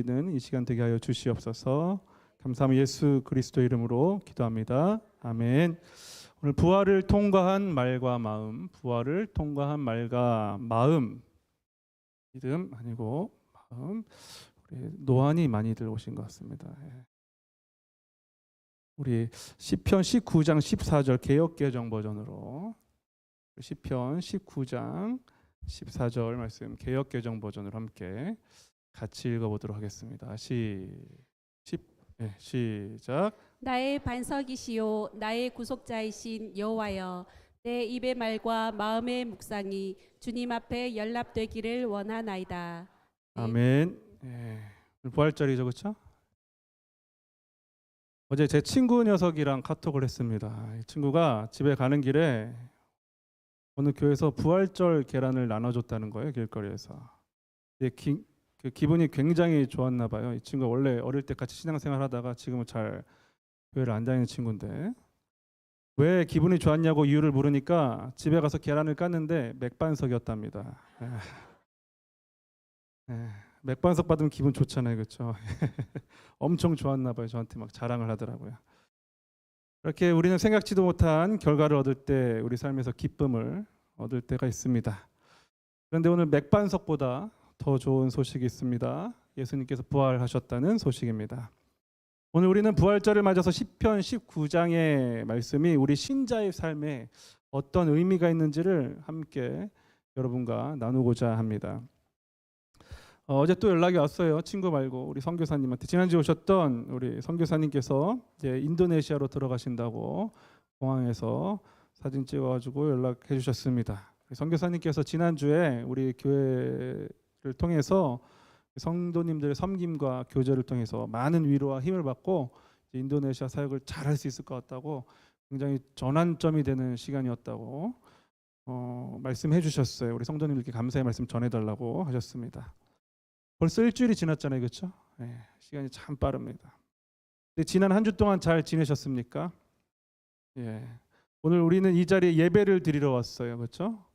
는 이 시간 되게 하여 주시옵소서. 감사하며 예수 그리스도 이름으로 기도합니다. 아멘. 오늘 부활을 통과한 말과 마음, 부활을 통과한 말과 마음, 믿음 아니고 마음. 우리 노안이 많이들 오신 것 같습니다. 우리 시편 19장 14절 개역개정 버전으로 시편 19장 14절 말씀 개역개정 버전으로 함께 같이 읽어보도록 하겠습니다. 시작. 나의 반석이시요 나의 구속자이신 여호와여, 내 입의 말과 마음의 묵상이 주님 앞에 연락되기를 원하나이다. 아멘. 부활절이죠, 그렇죠? 어제 제 친구 녀석이랑 카톡을 했습니다. 이 친구가 집에 가는 길에 어느 교회에서 부활절 계란을 나눠줬다는 거예요, 길거리에서. 기분이 굉장히 좋았나 봐요. 이 친구가 원래 어릴 때 같이 신앙생활 하다가 지금은 잘 교회를 안 다니는 친구인데, 왜 기분이 좋았냐고 이유를 물으니까 집에 가서 계란을 깠는데 맥반석이었답니다. 맥반석 받으면 기분 좋잖아요, 그렇죠? 엄청 좋았나 봐요. 저한테 막 자랑을 하더라고요. 이렇게 우리는 생각지도 못한 결과를 얻을 때 우리 삶에서 기쁨을 얻을 때가 있습니다. 그런데 오늘 맥반석보다 더 좋은 소식이 있습니다. 예수님께서 부활하셨다는 소식입니다. 오늘 우리는 부활절을 맞아서 시편 19장의 말씀이 우리 신자의 삶에 어떤 의미가 있는지를 함께 여러분과 나누고자 합니다. 어제 또 연락이 왔어요. 친구 말고 우리 선교사님한테. 지난주에 오셨던 우리 선교사님께서 이제 인도네시아로 들어가신다고 공항에서 사진 찍어가지고 연락해 주셨습니다. 선교사님께서 지난주에 우리 교회를 통해서 성도님들의 섬김과 교제를 통해서 많은 위로와 힘을 받고 인도네시아 사역을 잘할 수 있을 것 같다고, 굉장히 전환점이 되는 시간이었다고 말씀해 주셨어요. 우리 성도님들께 감사의 말씀 전해달라고 하셨습니다. 벌써 일주일이 지났잖아요, 그렇죠? 시간이 참 빠릅니다. 근데 지난 한 주 동안 잘 지내셨습니까? 오늘 우리는 이 자리에 예배를 드리러 왔어요, 그렇죠?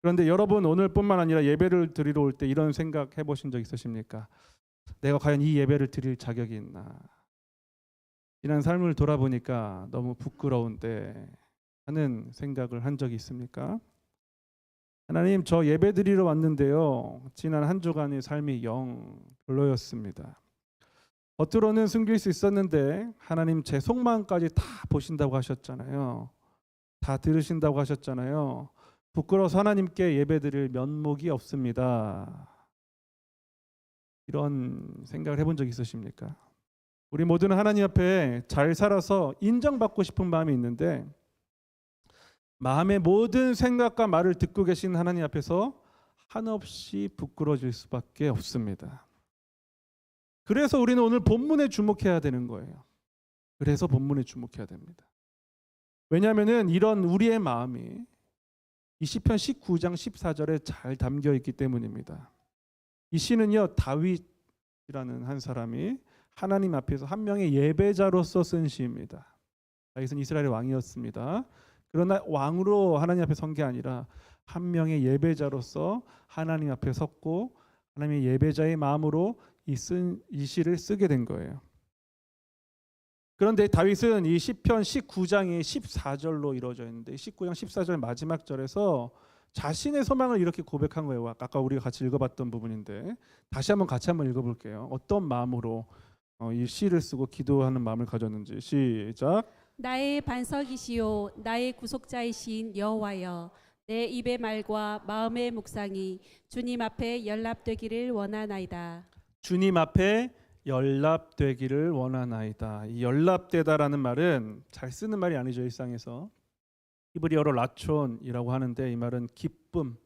그런데 여러분 오늘뿐만 아니라 예배를 드리러 올 때 이런 생각 해보신 적 있으십니까? 내가 과연 이 예배를 드릴 자격이 있나? 지난 삶을 돌아보니까 너무 부끄러운데 하는 생각을 한 적이 있습니까? 하나님, 저 예배 드리러 왔는데요, 지난 한 주간의 삶이 영 별로였습니다. 겉으로는 숨길 수 있었는데 하나님 제 속마음까지 다 보신다고 하셨잖아요. 다 들으신다고 하셨잖아요. 부끄러워서 하나님께 예배드릴 면목이 없습니다. 이런 생각을 해본 적 있으십니까? 우리 모두는 하나님 앞에 잘 살아서 인정받고 싶은 마음이 있는데, 마음의 모든 생각과 말을 듣고 계신 하나님 앞에서 한없이 부끄러워질 수밖에 없습니다. 그래서 우리는 오늘 본문에 주목해야 되는 거예요. 그래서 본문에 주목해야 됩니다. 왜냐하면 이런 우리의 마음이 이 시편 19장 14절에 잘 담겨 있기 때문입니다. 이 시는요, 다윗이라는 한 사람이 하나님 앞에서 한 명의 예배자로서 쓴 시입니다. 다윗은 이스라엘의 왕이었습니다. 그러나 왕으로 하나님 앞에 선 게 아니라 한 명의 예배자로서 하나님 앞에 섰고 하나님의 예배자의 마음으로 이 시를 쓰게 된 거예요. 그런데 다윗은 이 시편 19장이 14절로 이루어져 있는데 19장 14절 마지막 절에서 자신의 소망을 이렇게 고백한 거예요. 아까 우리가 같이 읽어봤던 부분인데 다시 한번 같이 한번 읽어볼게요. 어떤 마음으로 이 시를 쓰고 기도하는 마음을 가졌는지. 시작. 나의 반석이시요 나의 구속자이신 여호와여, 내 입의 말과 마음의 묵상이 주님 앞에 연락되기를 원하나이다. 주님 앞에 연락되기를 원하나이다. 이 연락되다라는 말은 잘 쓰는 말이 아니죠, 일상에서. 히브리어로 라촌이라고 하는데 이 말은 기쁨,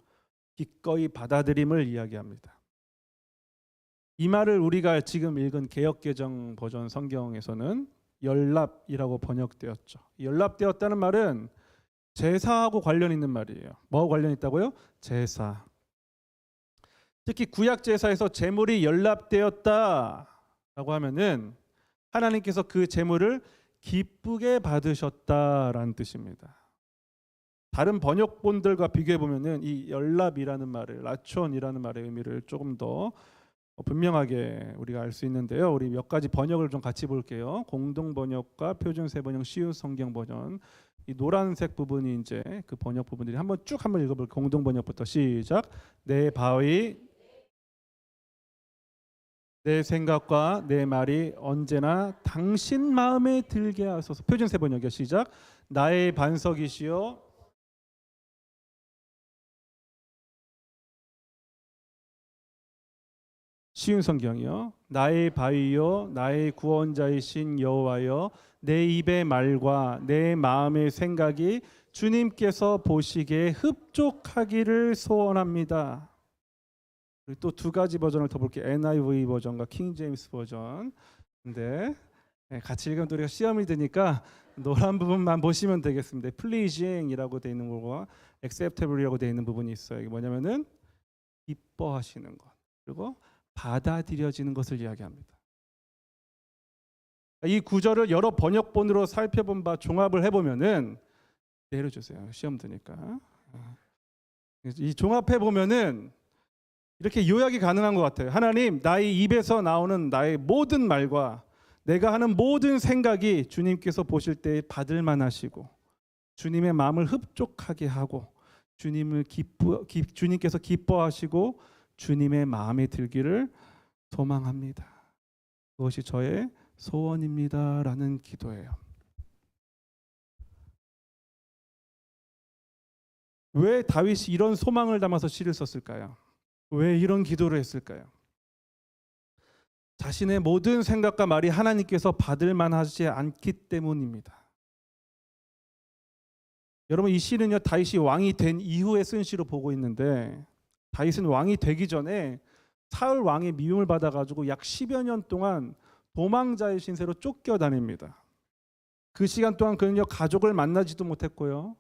기꺼이 받아들임을 이야기합니다. 이 말을 우리가 지금 읽은 개역개정 버전 성경에서는 연락이라고 번역되었죠. 연락되었다는 말은 제사하고 관련 있는 말이에요. 뭐하고 관련 있다고요? 제사. 특히 구약 제사에서 제물이 연락되었다라고 하면은 하나님께서 그 제물을 기쁘게 받으셨다라는 뜻입니다. 다른 번역본들과 비교해 보면은 이 연랍이라는 말을, 라촌이라는 말의 의미를 조금 더 분명하게 우리가 알 수 있는데요. 우리 몇 가지 번역을 좀 같이 볼게요. 공동 번역과 표준세 번역, 쉬운 성경 버전. 이 노란색 부분이 이제 그 번역 부분들이 한번 읽어볼게요. 공동 번역부터 시작. 내 바위, 내 생각과 내 말이 언제나 당신 마음에 들게 하소서. 표준세 번역이요. 시작. 나의 반석이시요 쉬운 성경이요. 나의 바위요 나의 구원자이신 여호와여, 내 입의 말과 내 마음의 생각이 주님께서 보시기에 흡족하기를 소원합니다. 또 두 가지 버전을 더 볼게요. NIV 버전과 킹 제임스 버전. 근데 같이 읽으면 또 우리가 시험이 되니까 노란 부분만 보시면 되겠습니다. pleasing이라고 되어 있는 거와 acceptable이라고 되어 있는 부분이 있어요. 이게 뭐냐면은 기뻐하시는 것, 그리고 받아들여지는 것을 이야기합니다. 이 구절을 여러 번역본으로 살펴본 바 종합을 해보면은, 내려주세요. 시험 드니까. 이 종합해 보면은 이렇게 요약이 가능한 것 같아요. 하나님, 나의 입에서 나오는 나의 모든 말과 내가 하는 모든 생각이 주님께서 보실 때 받을 만하시고 주님의 마음을 흡족하게 하고 주님께서 기뻐하시고 주님의 마음에 들기를 소망합니다. 그것이 저의 소원입니다라는 기도예요. 왜 다윗이 이런 소망을 담아서 시를 썼을까요? 왜 이런 기도를 했을까요? 자신의 모든 생각과 말이 하나님께서 받을 만하지 않기 때문입니다. 여러분, 이 시는요, 다윗이 왕이 된 이후에 쓴 시로 보고 있는데, 다윗은 왕이 되기 전에 사울 왕의 미움을 받아가지고 약 10여 년 동안 도망자의 신세로 쫓겨다닙니다. 그 시간 동안 그는요, 가족을 만나지도 못했고요,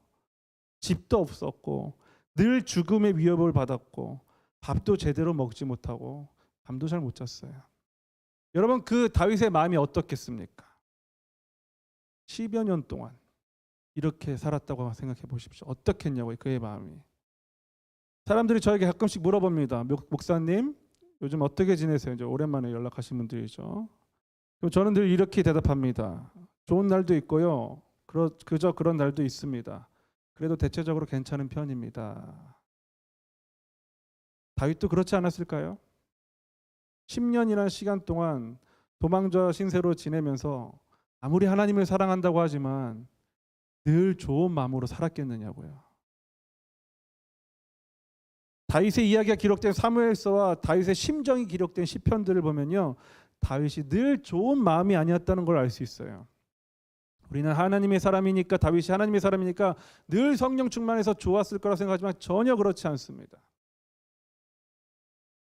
집도 없었고, 늘 죽음의 위협을 받았고, 밥도 제대로 먹지 못하고, 잠도 잘 못 잤어요. 여러분, 그 다윗의 마음이 어떻겠습니까? 10여 년 동안 이렇게 살았다고 생각해 보십시오. 어떻겠냐고요, 그의 마음이. 사람들이 저에게 가끔씩 물어봅니다. 목사님, 요즘 어떻게 지내세요? 이제 오랜만에 연락하신 분들이죠. 그럼 저는 늘 이렇게 대답합니다. 좋은 날도 있고요, 그저 그런 날도 있습니다. 그래도 대체적으로 괜찮은 편입니다. 다윗도 그렇지 않았을까요? 10년이라는 시간 동안 도망자 신세로 지내면서 아무리 하나님을 사랑한다고 하지만 늘 좋은 마음으로 살았겠느냐고요. 다윗의 이야기가 기록된 사무엘서와 다윗의 심정이 기록된 시편들을 보면요, 다윗이 늘 좋은 마음이 아니었다는 걸 알 수 있어요. 우리는 하나님의 사람이니까, 다윗이 하나님의 사람이니까 늘 성령 충만해서 좋았을 거라 생각하지만 전혀 그렇지 않습니다.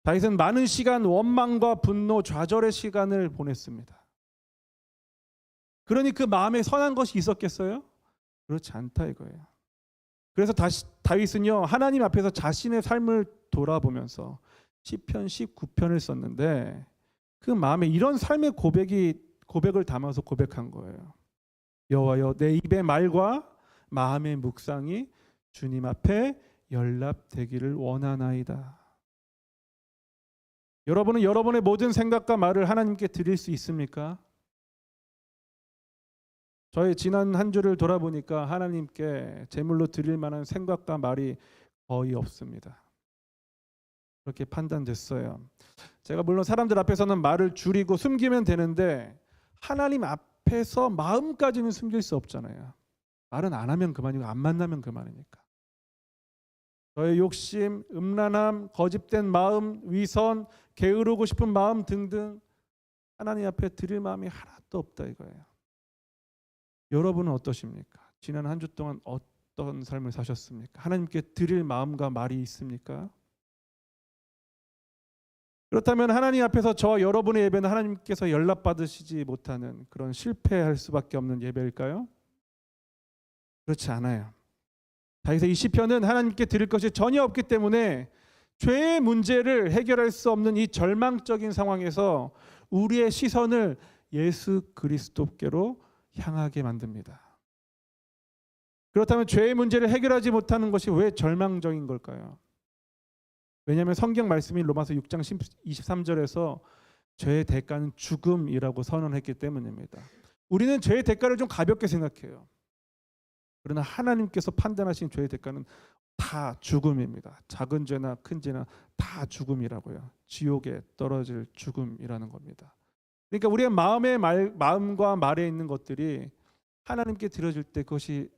다윗은 많은 시간 원망과 분노, 좌절의 시간을 보냈습니다. 그러니 그 마음에 선한 것이 있었겠어요? 그렇지 않다 이거예요. 그래서 다윗은요, 하나님 앞에서 자신의 삶을 돌아보면서 시편 19편을 썼는데, 그 마음에 이런 삶의 고백을 담아서 고백한 거예요. 여호와여, 내 입의 말과 마음의 묵상이 주님 앞에 연락되기를 원하나이다. 여러분은 여러분의 모든 생각과 말을 하나님께 드릴 수 있습니까? 저의 지난 한 주를 돌아보니까 하나님께 제물로 드릴 만한 생각과 말이 거의 없습니다. 그렇게 판단됐어요. 제가 물론 사람들 앞에서는 말을 줄이고 숨기면 되는데, 하나님 앞에서 마음까지는 숨길 수 없잖아요. 말은 안 하면 그만이고 안 만나면 그만이니까. 저의 욕심, 음란함, 거짓된 마음, 위선, 게으르고 싶은 마음 등등 하나님 앞에 드릴 마음이 하나도 없다 이거예요. 여러분은 어떠십니까? 지난 한 주 동안 어떤 삶을 사셨습니까? 하나님께 드릴 마음과 말이 있습니까? 그렇다면 하나님 앞에서 저와 여러분의 예배는 하나님께서 연락받으시지 못하는 그런 실패할 수밖에 없는 예배일까요? 그렇지 않아요. 다윗의 이 시편은 하나님께 드릴 것이 전혀 없기 때문에 죄의 문제를 해결할 수 없는 이 절망적인 상황에서 우리의 시선을 예수 그리스도께로 향하게 만듭니다. 그렇다면 죄의 문제를 해결하지 못하는 것이 왜 절망적인 걸까요? 왜냐하면 성경 말씀이 로마서 6장 23절에서 죄의 대가는 죽음이라고 선언했기 때문입니다. 우리는 죄의 대가를 좀 가볍게 생각해요. 그러나 하나님께서 판단하신 죄의 대가는 다 죽음입니다. 작은 죄나 큰 죄나 다 죽음이라고요. 지옥에 떨어질 죽음이라는 겁니다. 그러니까 우리의 마음과 말에 있는 것들이 하나님께 드려질 때 그것이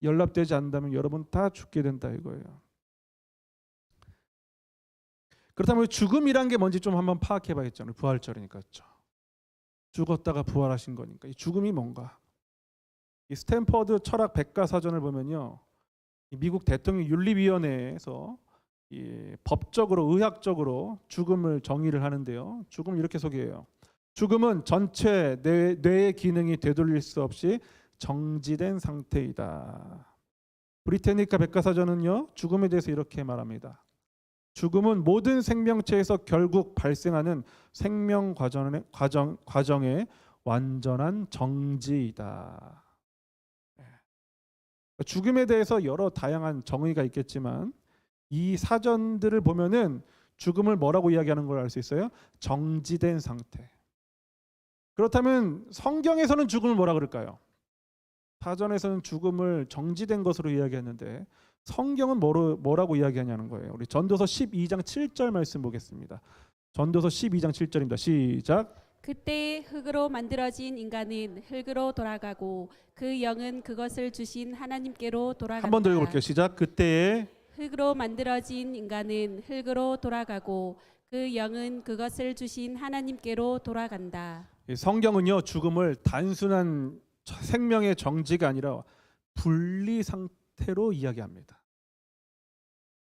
연락되지 않는다면 여러분 다 죽게 된다 이거예요. 그렇다면 죽음이란 게 뭔지 좀 한번 파악해 봐야겠죠. 부활절이니까. 그렇죠? 죽었다가 부활하신 거니까. 이 죽음이 뭔가? 이 스탠퍼드 철학 백과사전을 보면요. 미국 대통령 윤리위원회에서 이 법적으로 의학적으로 죽음을 정의를 하는데요. 죽음을 이렇게 소개해요. 죽음은 전체 뇌의 기능이 되돌릴 수 없이 정지된 상태이다. 브리테니카 백과사전은요. 죽음에 대해서 이렇게 말합니다. 죽음은 모든 생명체에서 결국 발생하는 생명 과정의 완전한 정지이다. 죽음에 대해서 여러 다양한 정의가 있겠지만 이 사전들을 보면은 죽음을 뭐라고 이야기하는 걸 알 수 있어요? 정지된 상태. 그렇다면 성경에서는 죽음을 뭐라 그럴까요? 사전에서는 죽음을 정지된 것으로 이야기했는데 성경은 뭐라고 이야기하냐는 거예요. 우리 전도서 12장 7절 말씀 보겠습니다. 전도서 12장 7절입니다. 시작. 그때 흙으로 만들어진 인간은 흙으로 돌아가고 그 영은 그것을 주신 하나님께로 돌아간다. 한 번 더 읽어볼게요. 시작. 그때에 흙으로 만들어진 인간은 흙으로 돌아가고 그 영은 그것을 주신 하나님께로 돌아간다. 성경은요 죽음을 단순한 생명의 정지가 아니라 분리 상태로 이야기합니다.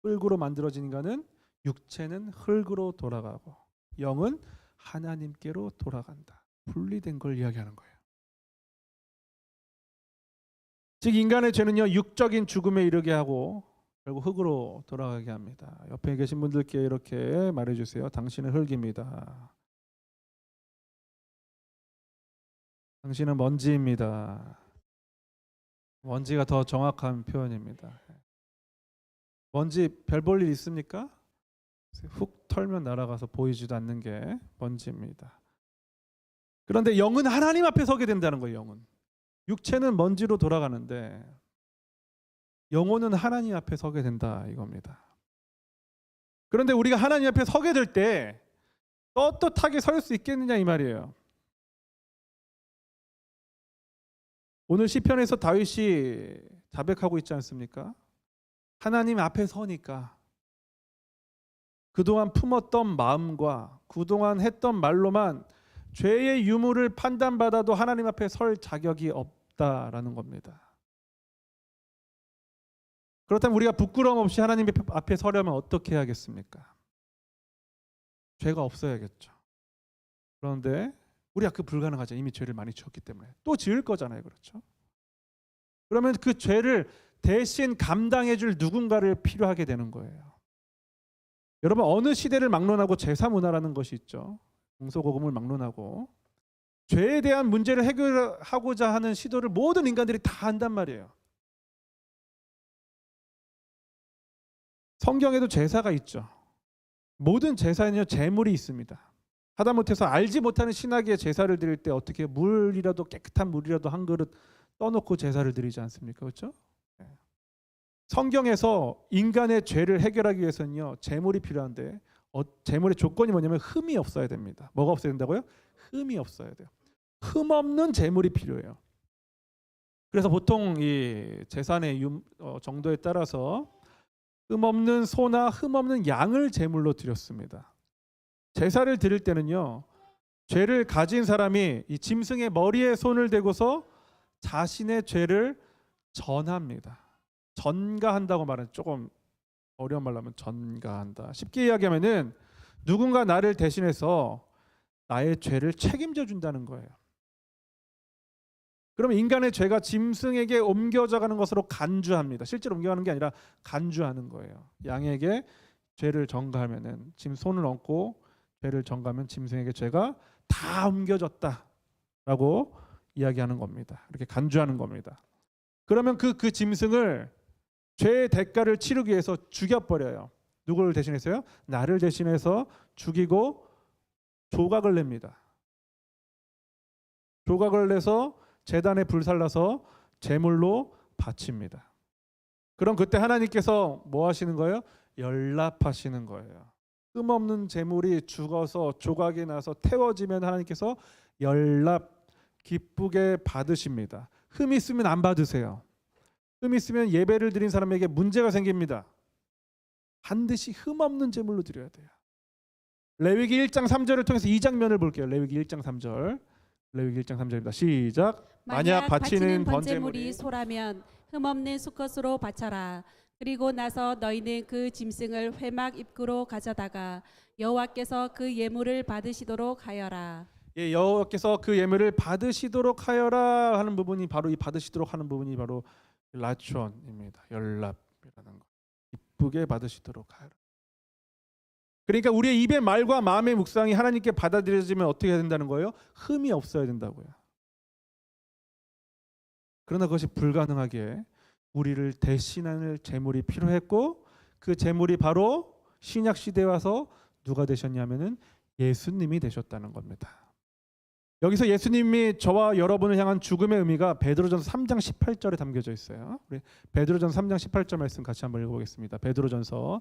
흙으로 만들어진 인간은 육체는 흙으로 돌아가고 영은 하나님께로 돌아간다. 분리된 걸 이야기하는 거예요. 즉 인간의 죄는요 육적인 죽음에 이르게 하고 결국 흙으로 돌아가게 합니다. 옆에 계신 분들께 이렇게 말해주세요. 당신은 흙입니다. 당신은 먼지입니다. 먼지가 더 정확한 표현입니다. 먼지 별 볼 일 있습니까? 훅 털면 날아가서 보이지도 않는 게 먼지입니다. 그런데 영은 하나님 앞에 서게 된다는 거예요. 영은. 육체는 먼지로 돌아가는데 영혼은 하나님 앞에 서게 된다 이겁니다. 그런데 우리가 하나님 앞에 서게 될 때 떳떳하게 설 수 있겠느냐 이 말이에요. 오늘 시편에서 다윗이 자백하고 있지 않습니까? 하나님 앞에 서니까 그동안 품었던 마음과 그동안 했던 말로만 죄의 유무를 판단받아도 하나님 앞에 설 자격이 없다라는 겁니다. 그렇다면 우리가 부끄러움 없이 하나님 앞에 서려면 어떻게 해야겠습니까? 죄가 없어야겠죠. 그런데 우리가 그 불가능하죠. 이미 죄를 많이 지었기 때문에. 또 지을 거잖아요. 그렇죠? 그러면 그 죄를 대신 감당해 줄 누군가를 필요하게 되는 거예요. 여러분 어느 시대를 막론하고 제사 문화라는 것이 있죠. 공소고금을 막론하고 죄에 대한 문제를 해결하고자 하는 시도를 모든 인간들이 다 한단 말이에요. 성경에도 제사가 있죠. 모든 제사에는요 제물이 있습니다. 하다못해서 알지 못하는 신하기에 제사를 드릴 때 어떻게 물이라도 깨끗한 물이라도 한 그릇 떠놓고 제사를 드리지 않습니까? 그렇죠? 성경에서 인간의 죄를 해결하기 위해서는요 제물이 필요한데 제물의 조건이 뭐냐면 흠이 없어야 됩니다. 뭐가 없어야 된다고요? 흠이 없어야 돼요. 흠 없는 제물이 필요해요. 그래서 보통 이 제산의 정도에 따라서 흠 없는 소나 흠 없는 양을 제물로 드렸습니다. 제사를 드릴 때는요 죄를 가진 사람이 이 짐승의 머리에 손을 대고서 자신의 죄를 전합니다. 전가한다고 말하는 조금 어려운 말로 하면 전가한다. 쉽게 이야기하면은 누군가 나를 대신해서 나의 죄를 책임져 준다는 거예요. 그러면 인간의 죄가 짐승에게 옮겨져 가는 것으로 간주합니다. 실제로 옮겨가는 게 아니라 간주하는 거예요. 양에게 죄를 전가하면은 손을 얹고 죄를 전가하면 짐승에게 죄가 다 옮겨졌다라고 이야기하는 겁니다. 이렇게 간주하는 겁니다. 그러면 그 짐승을 죄의 대가를 치르기 위해서 죽여버려요. 누구를 대신해서요? 나를 대신해서 죽이고 조각을 냅니다. 조각을 내서 제단에 불살라서 제물로 바칩니다. 그럼 그때 하나님께서 뭐 하시는 거예요? 연락하시는 거예요. 흠없는 제물이 죽어서 조각이 나서 태워지면 하나님께서 연락 기쁘게 받으십니다. 흠이 있으면 안 받으세요. 흠이 있으면 예배를 드린 사람에게 문제가 생깁니다. 반드시 흠없는 제물로 드려야 돼요. 레위기 1장 3절을 통해서 이 장면을 볼게요. 레위기 1장 3절. 레위기 1장 3절입니다. 시작. 만약 바치는 번제물이 소라면 흠없는 수컷으로 바쳐라. 그리고 나서 너희는 그 짐승을 회막 입구로 가져다가 여호와께서 그 예물을 받으시도록 하여라. 예, 여호와께서 그 예물을 받으시도록 하여라 하는 부분이 바로 이 받으시도록 하는 부분이 바로 라촌입니다. 연락이라는 거. 기쁘게 받으시도록 하여라. 그러니까 우리의 입의 말과 마음의 묵상이 하나님께 받아들여지면 어떻게 해야 된다는 거예요? 흠이 없어야 된다고요. 그러나 그것이 불가능하기에 우리를 대신하는 제물이 필요했고 그 제물이 바로 신약 시대에 와서 누가 되셨냐면은 예수님이 되셨다는 겁니다. 여기서 예수님이 저와 여러분을 향한 죽음의 의미가 베드로전서 3장 18절에 담겨져 있어요. 우리 베드로전서 3장 18절 말씀 같이 한번 읽어보겠습니다. 베드로전서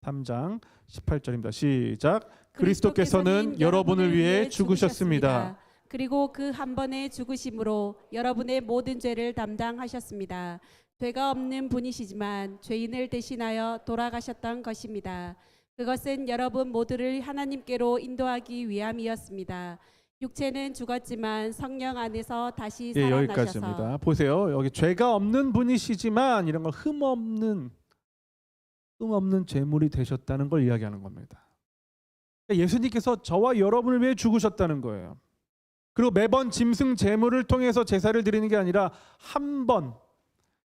3장 18절입니다. 시작. 그리스도께서는 여러분을 위해 죽으셨습니다. 그리고 그 한 번의 죽으심으로 여러분의 모든 죄를 담당하셨습니다. 죄가 없는 분이시지만 죄인을 대신하여 돌아가셨던 것입니다. 그것은 여러분 모두를 하나님께로 인도하기 위함이었습니다. 육체는 죽었지만 성령 안에서 다시 살아나셔서. 여기까지입니다. 보세요. 여기 죄가 없는 분이시지만 이런 걸 흠없는 제물이 되셨다는 걸 이야기하는 겁니다. 예수님께서 저와 여러분을 위해 죽으셨다는 거예요. 그리고 매번 짐승 제물을 통해서 제사를 드리는 게 아니라 한 번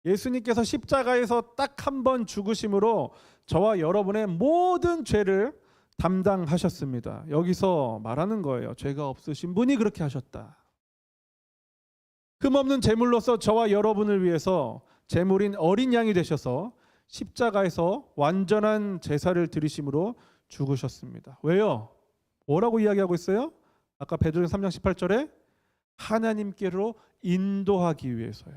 예수님께서 십자가에서 딱 한 번 죽으심으로 저와 여러분의 모든 죄를 담당하셨습니다. 여기서 말하는 거예요. 죄가 없으신 분이 그렇게 하셨다. 흠없는 제물로서 저와 여러분을 위해서 제물인 어린 양이 되셔서 십자가에서 완전한 제사를 드리심으로 죽으셨습니다. 왜요? 뭐라고 이야기하고 있어요? 아까 베드로전서 3장 18절에 하나님께로 인도하기 위해서요.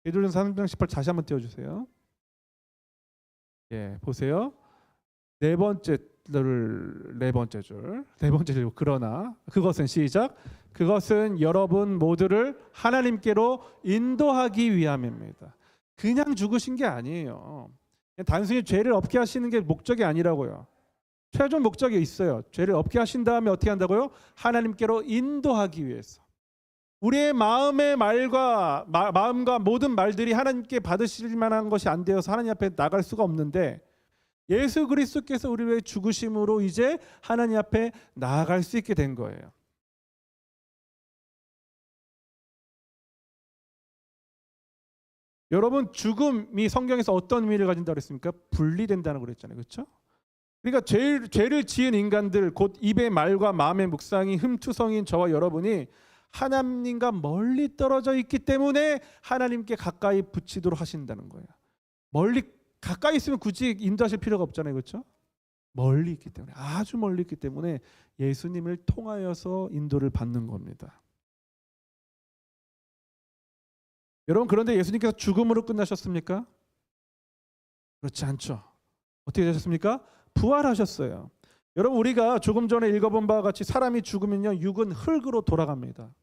베드로전서 3장 18 다시 한번 띄워주세요. 예, 보세요. 네 번째 줄. 그러나 그것은 시작. 그것은 여러분 모두를 하나님께로 인도하기 위함입니다. 그냥 죽으신 게 아니에요. 단순히 죄를 없게 하시는 게 목적이 아니라고요. 최종 목적이 있어요. 죄를 없게 하신 다음에 어떻게 한다고요? 하나님께로 인도하기 위해서. 우리의 마음의 마음과 모든 말들이 하나님께 받으실 만한 것이 안 되어서 하나님 앞에 나갈 수가 없는데 예수 그리스도께서 우리를 위해 죽으심으로 이제 하나님 앞에 나아갈 수 있게 된 거예요. 여러분, 죽음이 성경에서 어떤 의미를 가진다고 그랬습니까? 분리된다는 그랬잖아요. 그렇죠? 그러니까 죄를 지은 인간들, 곧 입의 말과 마음의 묵상이 흠투성인 저와 여러분이 하나님과 멀리 떨어져 있기 때문에 하나님께 가까이 붙이도록 하신다는 거예요. 가까이 있으면 굳이 인도하실 필요가 없잖아요. 그렇죠? 멀리 있기 때문에, 아주 멀리 있기 때문에 예수님을 통하여서 인도를 받는 겁니다. 여러분, 그런데 예수님께서 죽음으로 끝나셨습니까? 그렇지 않죠. 어떻게 되셨습니까? 부활하셨어요. 여러분, 우리가 조금 전에 읽어본 바와 같이 사람이 죽으면요, 육은 흙으로 돌아갑니다.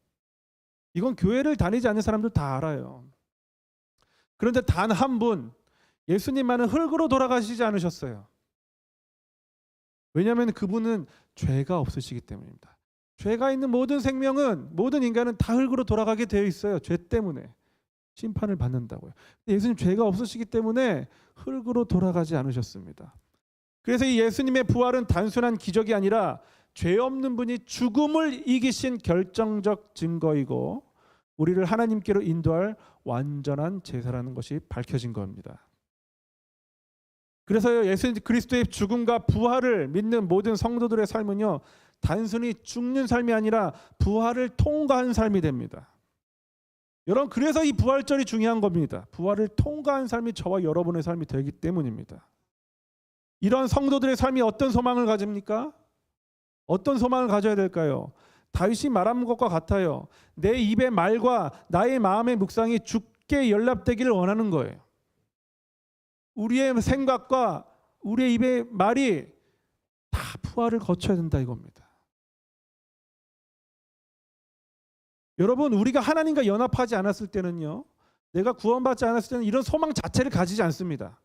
이건 교회를 다니지 않는 사람들 다 알아요. 그런데 단 한 분, 예수님만은 흙으로 돌아가시지 않으셨어요. 왜냐하면 그분은 죄가 없으시기 때문입니다. 죄가 있는 모든 생명은, 모든 인간은 다 흙으로 돌아가게 되어 있어요. 죄 때문에 심판을 받는다고요. 근데 예수님 죄가 없으시기 때문에 흙으로 돌아가지 않으셨습니다. 그래서 이 예수님의 부활은 단순한 기적이 아니라 죄 없는 분이 죽음을 이기신 결정적 증거이고 우리를 하나님께로 인도할 완전한 제사라는 것이 밝혀진 겁니다. 그래서 예수 그리스도의 죽음과 부활을 믿는 모든 성도들의 삶은요, 단순히 죽는 삶이 아니라 부활을 통과한 삶이 됩니다. 여러분, 그래서 이 부활절이 중요한 겁니다. 부활을 통과한 삶이 저와 여러분의 삶이 되기 때문입니다. 이런 성도들의 삶이 어떤 소망을 가집니까? 어떤 소망을 가져야 될까요? 다윗이 말한 것과 같아요. 내 입의 말과 나의 마음의 묵상이 주께 연락되기를 원하는 거예요. 우리의 생각과 우리의 입의 말이 다 부활을 거쳐야 된다 이겁니다. 여러분, 우리가 하나님과 연합하지 않았을 때는요, 내가 구원받지 않았을 때는 이런 소망 자체를 가지지 않습니다.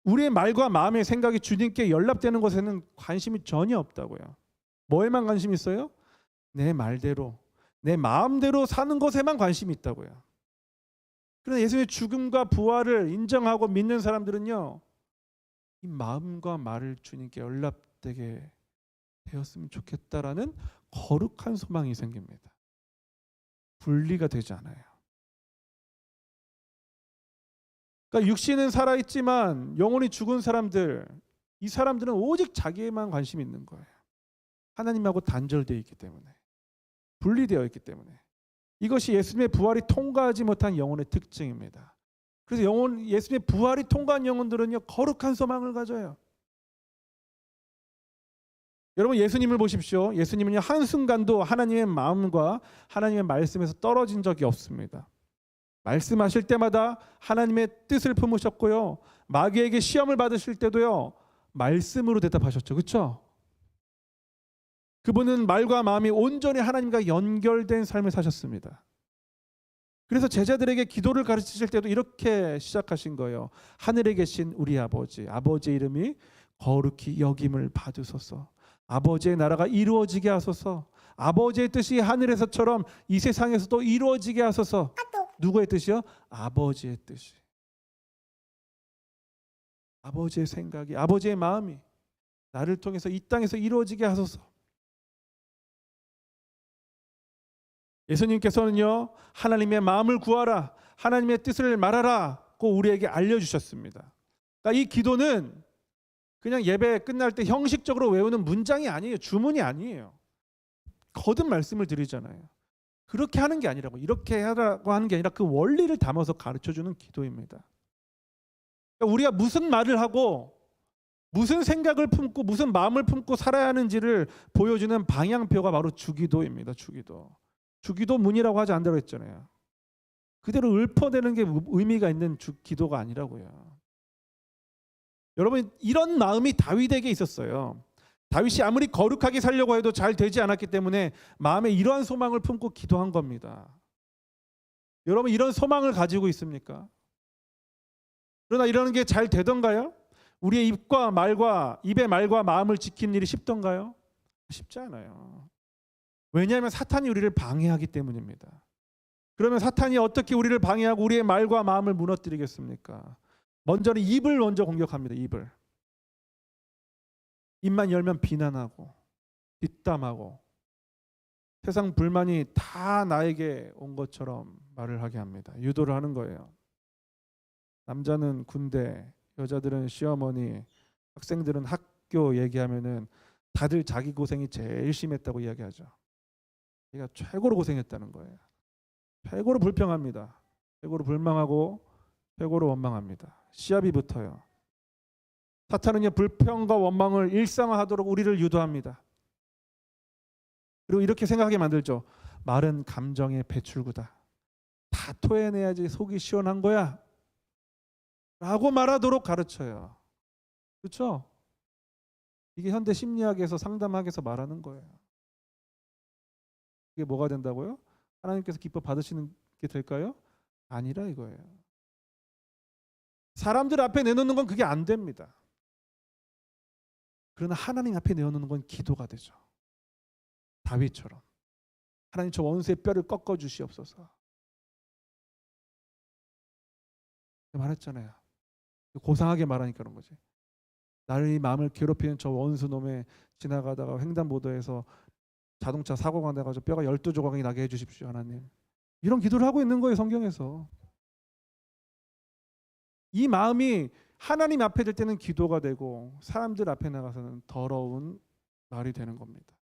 우리의 말과 마음의 생각이 주님께 연락되는 것에는 관심이 전혀 없다고요. 뭐에만 관심이 있어요? 내 말대로, 내 마음대로 사는 것에만 관심이 있다고요. 그러나 예수님의 죽음과 부활을 인정하고 믿는 사람들은요, 이 마음과 말을 주님께 연락되게 되었으면 좋겠다라는 거룩한 소망이 생깁니다. 분리가 되지 않아요. 그러니까 육신은 살아있지만 영혼이 죽은 사람들, 이 사람들은 오직 자기에만 관심이 있는 거예요. 하나님하고 단절되어 있기 때문에, 분리되어 있기 때문에. 이것이 예수님의 부활이 통과하지 못한 영혼의 특징입니다. 그래서 예수님의 부활이 통과한 영혼들은요, 거룩한 소망을 가져요. 여러분, 예수님을 보십시오. 예수님은요, 한순간도 하나님의 마음과 하나님의 말씀에서 떨어진 적이 없습니다. 말씀하실 때마다 하나님의 뜻을 품으셨고요, 마귀에게 시험을 받으실 때도요, 말씀으로 대답하셨죠. 그렇죠? 그분은 말과 마음이 온전히 하나님과 연결된 삶을 사셨습니다. 그래서 제자들에게 기도를 가르치실 때도 이렇게 시작하신 거예요. 하늘에 계신 우리 아버지, 아버지의 이름이 거룩히 여김을 받으소서. 아버지의 나라가 이루어지게 하소서. 아버지의 뜻이 하늘에서처럼 이 세상에서도 이루어지게 하소서. 누구의 뜻이요? 아버지의 뜻이. 아버지의 생각이, 아버지의 마음이 나를 통해서 이 땅에서 이루어지게 하소서. 예수님께서는요, 하나님의 마음을 구하라, 하나님의 뜻을 말하라고 우리에게 알려주셨습니다. 그러니까 이 기도는 그냥 예배 끝날 때 형식적으로 외우는 문장이 아니에요. 주문이 아니에요. 거듭 말씀을 드리잖아요. 그렇게 하는 게 아니라고, 이렇게 하라고 하는 게 아니라 그 원리를 담아서 가르쳐주는 기도입니다. 그러니까 우리가 무슨 말을 하고 무슨 생각을 품고 무슨 마음을 품고 살아야 하는지를 보여주는 방향표가 바로 주기도입니다. 주기도 문이라고 하지 않다고 했잖아요. 그대로 읊어내는 게 의미가 있는 기도가 아니라고요. 여러분, 이런 마음이 다윗에게 있었어요. 다윗이 아무리 거룩하게 살려고 해도 잘 되지 않았기 때문에 마음에 이러한 소망을 품고 기도한 겁니다. 여러분, 이런 소망을 가지고 있습니까? 그러나 이러는 게 잘 되던가요? 우리의 입의 말과 마음을 지키는 일이 쉽던가요? 쉽지 않아요. 왜냐하면 사탄이 우리를 방해하기 때문입니다. 그러면 사탄이 어떻게 우리를 방해하고 우리의 말과 마음을 무너뜨리겠습니까? 먼저는 입을 먼저 공격합니다. 입만 열면 비난하고 뒷담하고 세상 불만이 다 나에게 온 것처럼 말을 하게 합니다. 유도를 하는 거예요. 남자는 군대, 여자들은 시어머니, 학생들은 학교 얘기하면은 다들 자기 고생이 제일 심했다고 이야기하죠. 얘가 최고로 고생했다는 거예요. 최고로 불평합니다. 최고로 불망하고 최고로 원망합니다. 시합이 붙어요. 사탄은요, 불평과 원망을 일상화하도록 우리를 유도합니다. 그리고 이렇게 생각하게 만들죠. 말은 감정의 배출구다. 다 토해내야지 속이 시원한 거야 라고 말하도록 가르쳐요. 그렇죠? 이게 현대 심리학에서 상담학에서 말하는 거예요. 이게 뭐가 된다고요? 하나님께서 기뻐 받으시는 게 될까요? 아니라 이거예요. 사람들 앞에 내놓는 건 그게 안 됩니다. 그러나 하나님 앞에 내어놓는 건 기도가 되죠. 다윗처럼 하나님, 저 원수의 뼈를 꺾어 주시옵소서. 말했잖아요. 고상하게 말하니까 그런 거지. 나를 이 마음을 괴롭히는 저 원수 놈에 지나가다가 횡단보도에서 자동차 사고가 나가지고 뼈가 12조각이 나게 해주십시오, 하나님. 이런 기도를 하고 있는 거예요, 성경에서. 이 마음이 하나님 앞에 될 때는 기도가 되고 사람들 앞에 나가서는 더러운 말이 되는 겁니다.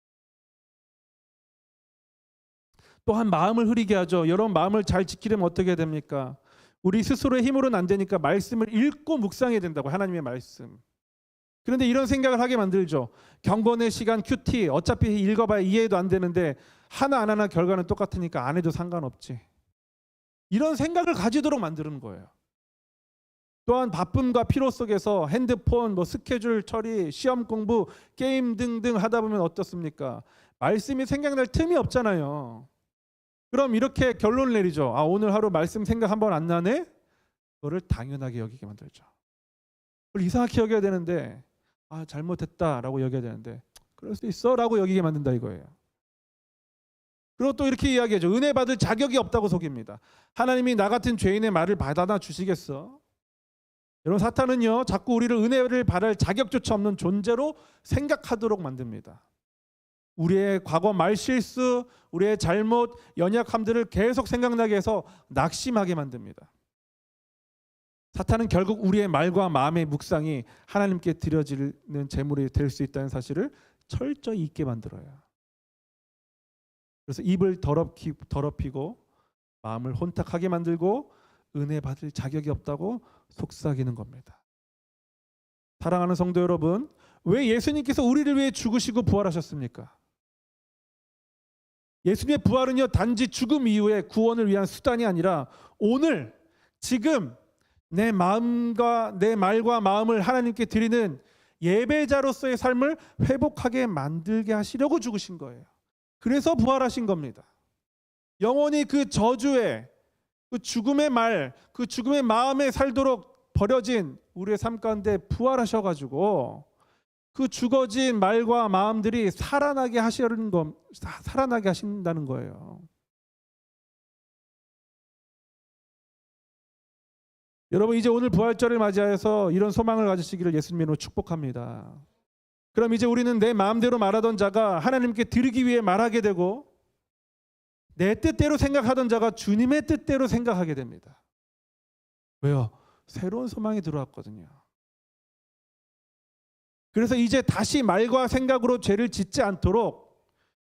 또한 마음을 흐리게 하죠. 여러분, 마음을 잘 지키려면 어떻게 해야 됩니까? 우리 스스로의 힘으로는 안 되니까 말씀을 읽고 묵상해야 된다고, 하나님의 말씀. 그런데 이런 생각을 하게 만들죠. 경건의 시간 큐티, 어차피 읽어봐야 이해도 안 되는데 하나 안 하나 결과는 똑같으니까 안 해도 상관없지. 이런 생각을 가지도록 만드는 거예요. 또한 바쁨과 피로 속에서 핸드폰, 스케줄 처리, 시험 공부, 게임 등등 하다 보면 어떻습니까? 말씀이 생각날 틈이 없잖아요. 그럼 이렇게 결론을 내리죠. 오늘 하루 말씀 생각 한 번 안 나네? 그거를 당연하게 여기게 만들죠. 그걸 이상하게 여겨야 되는데 잘못했다라고 여겨야 되는데 그럴 수 있어 라고 여기게 만든다 이거예요. 그리고 또 이렇게 이야기하죠. 은혜 받을 자격이 없다고 속입니다. 하나님이 나 같은 죄인의 말을 받아나 주시겠어? 여러분, 사탄은요 자꾸 우리를 은혜를 받을 자격조차 없는 존재로 생각하도록 만듭니다. 우리의 과거 말실수, 우리의 잘못, 연약함들을 계속 생각나게 해서 낙심하게 만듭니다. 사탄은 결국 우리의 말과 마음의 묵상이 하나님께 드려지는 제물이 될 수 있다는 사실을 철저히 잊게 만들어요. 그래서 입을 더럽히고 마음을 혼탁하게 만들고 은혜 받을 자격이 없다고 속삭이는 겁니다. 사랑하는 성도 여러분, 왜 예수님께서 우리를 위해 죽으시고 부활하셨습니까? 예수님의 부활은요 단지 죽음 이후에 구원을 위한 수단이 아니라 오늘 지금 내 마음과 내 말과 마음을 하나님께 드리는 예배자로서의 삶을 회복하게 만들게 하시려고 죽으신 거예요. 그래서 부활하신 겁니다. 영원히 그 저주의, 그 죽음의 말, 그 죽음의 마음에 살도록 버려진 우리의 삶 가운데 부활하셔가지고 그 죽어진 말과 마음들이 살아나게 하신다는 거예요. 여러분, 이제 오늘 부활절을 맞이하여서 이런 소망을 가지시기를 예수님으로 축복합니다. 그럼 이제 우리는 내 마음대로 말하던 자가 하나님께 드리기 위해 말하게 되고 내 뜻대로 생각하던 자가 주님의 뜻대로 생각하게 됩니다. 왜요? 새로운 소망이 들어왔거든요. 그래서 이제 다시 말과 생각으로 죄를 짓지 않도록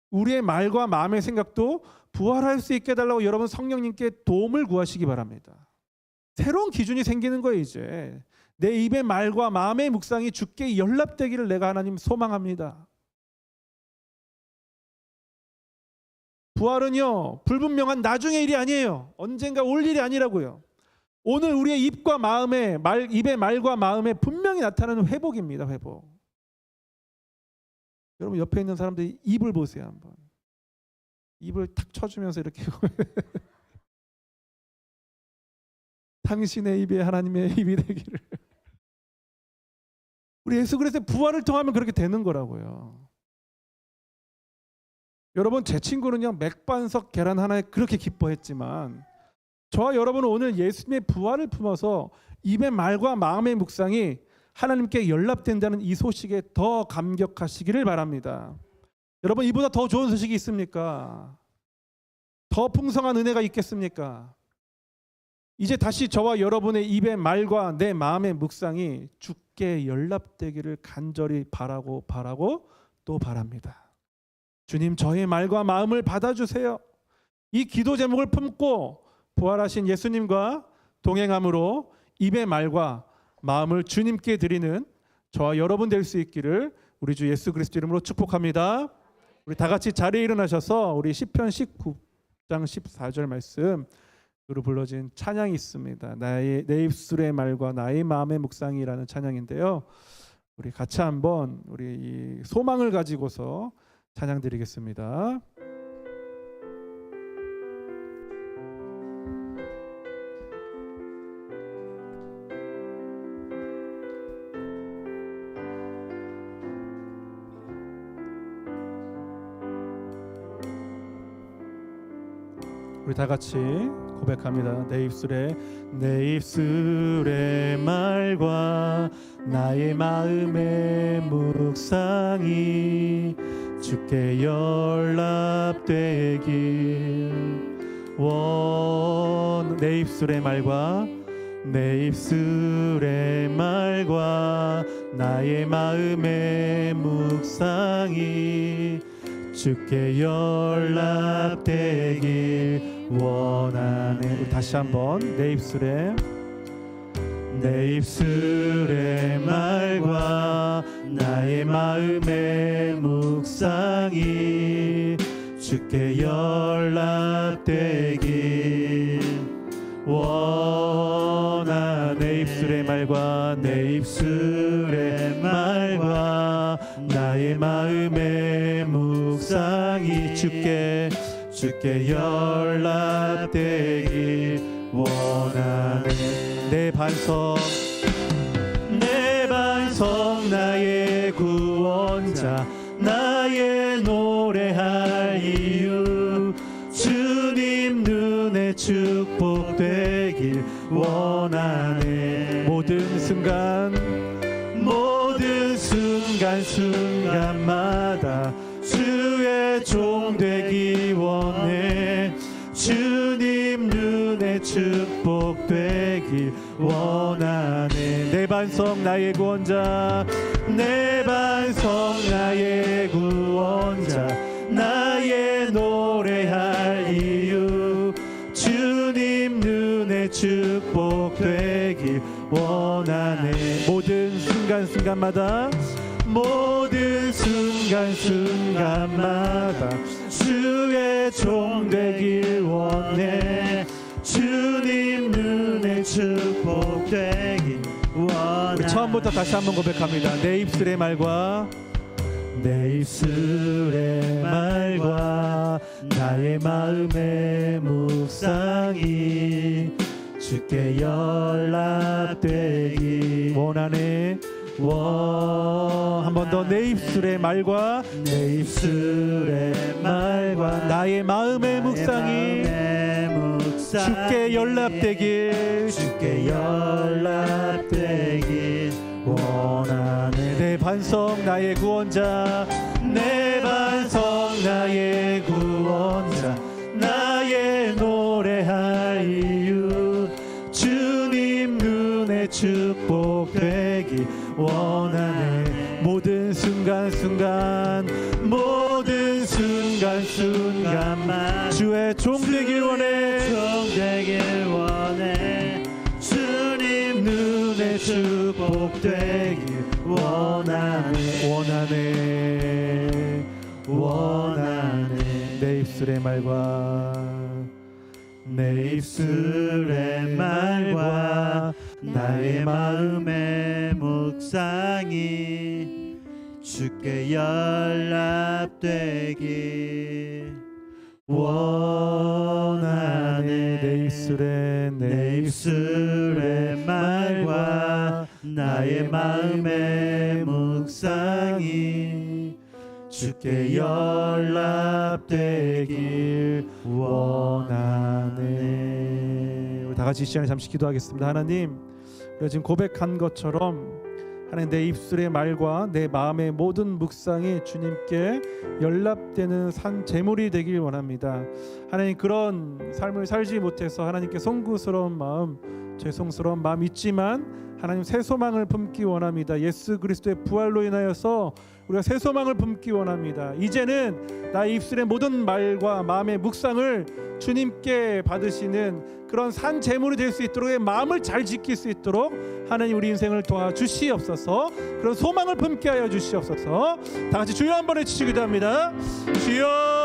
우리의 말과 마음의 생각도 부활할 수 있게 해달라고 여러분 성령님께 도움을 구하시기 바랍니다. 새로운 기준이 생기는 거예요. 이제 내 입의 말과 마음의 묵상이 주께 연락되기를 내가 하나님 소망합니다. 부활은요 불분명한 나중의 일이 아니에요. 언젠가 올 일이 아니라고요. 오늘 우리의 입과 마음의 입의 말과 마음에 분명히 나타나는 회복입니다. 회복. 여러분 옆에 있는 사람들이 입을 보세요. 한번 입을 탁 쳐주면서 이렇게 당신의 입이 하나님의 입이 되기를. 우리 예수 그리스도의 부활을 통하면 그렇게 되는 거라고요. 여러분, 제 친구는요 맥반석 계란 하나에 그렇게 기뻐했지만 저와 여러분은 오늘 예수님의 부활을 품어서 입의 말과 마음의 묵상이 하나님께 연락된다는 이 소식에 더 감격하시기를 바랍니다. 여러분, 이보다 더 좋은 소식이 있습니까? 더 풍성한 은혜가 있겠습니까? 이제 다시 저와 여러분의 입의 말과 내 마음의 묵상이 주께 연락되기를 간절히 바라고 또 바랍니다. 주님, 저의 말과 마음을 받아주세요. 이 기도 제목을 품고 부활하신 예수님과 동행함으로 입의 말과 마음을 주님께 드리는 저와 여러분 될 수 있기를 우리 주 예수 그리스도 이름으로 축복합니다. 우리 다 같이 자리에 일어나셔서 우리 시편 19장 14절 말씀 으로 불러진 찬양이 있습니다. 내 입술의 말과 나의 마음의 묵상이라는 찬양인데요. 우리 같이 한번 우리 이 소망을 가지고서 찬양 드리겠습니다. 우리 다 같이 고백합니다. 내 입술의 말과 나의 마음의 묵상이 주께 연락되길 내 입술의 말과 나의 마음의 묵상이 주께 연락되길 원하네. 우리 다시 한번 내 입술의 말과 나의 마음의 묵상이 주께 연락되길 원하네. 내 입술의 말과 내 입술의 말과 나의 마음의 묵상이 주께 연락되길 원하네. 내 반석 나의 구원자 나의 노래할 이유 주님 눈에 축복되길 원하네. 모든 순간마다 주의 종 되기 원해. 주님 눈에 축복되길 원하네. 내 반석 나의 구원자 나의 노래할 이유 주님 눈에 축복되길 원하네. 모든 순간마다 주의 종 되길 원해. 주님 눈에 축복되길 원하네. 우리 처음부터 다시 한번 고백합니다. 내 입술의 말과 나의 마음의 묵상이 주께 연락되길 원하네. 한 번 더 내 입술의 말과 나의 마음의 묵상이 주께 연락되길 원하네. 내 반석 나의 구원자 나의 노래할 이유 주님 눈에 축복되길 원하네. 모든 순간마다 주의 종 되길 원해. 주님 눈에 축복되길 원하네. 내 입술의 말과 나의 마음의 묵상이 주께 연락되길 원하네. 내 입술의 말과 나의 마음의 묵상이 주께 연락되길 원하네. 우리 다 같이 이 시간에 잠시 기도하겠습니다. 하나님, 우리가 지금 고백한 것처럼 하나님 내 입술의 말과 내 마음의 모든 묵상이 주님께 연락되는 산 제물이 되길 원합니다. 하나님, 그런 삶을 살지 못해서 하나님께 송구스러운 마음, 죄송스러운 마음 있지만 하나님 새 소망을 품기 원합니다. 예수 그리스도의 부활로 인하여서 우리가 새 소망을 품기 원합니다. 이제는 나의 입술의 모든 말과 마음의 묵상을 주님께 받으시는 그런 산 제물이 될 수 있도록 마음을 잘 지킬 수 있도록 하나님 우리 인생을 도와주시옵소서. 그런 소망을 품게 하여 주시옵소서. 다 같이 주여 한번 외치시기도 합니다. 주여.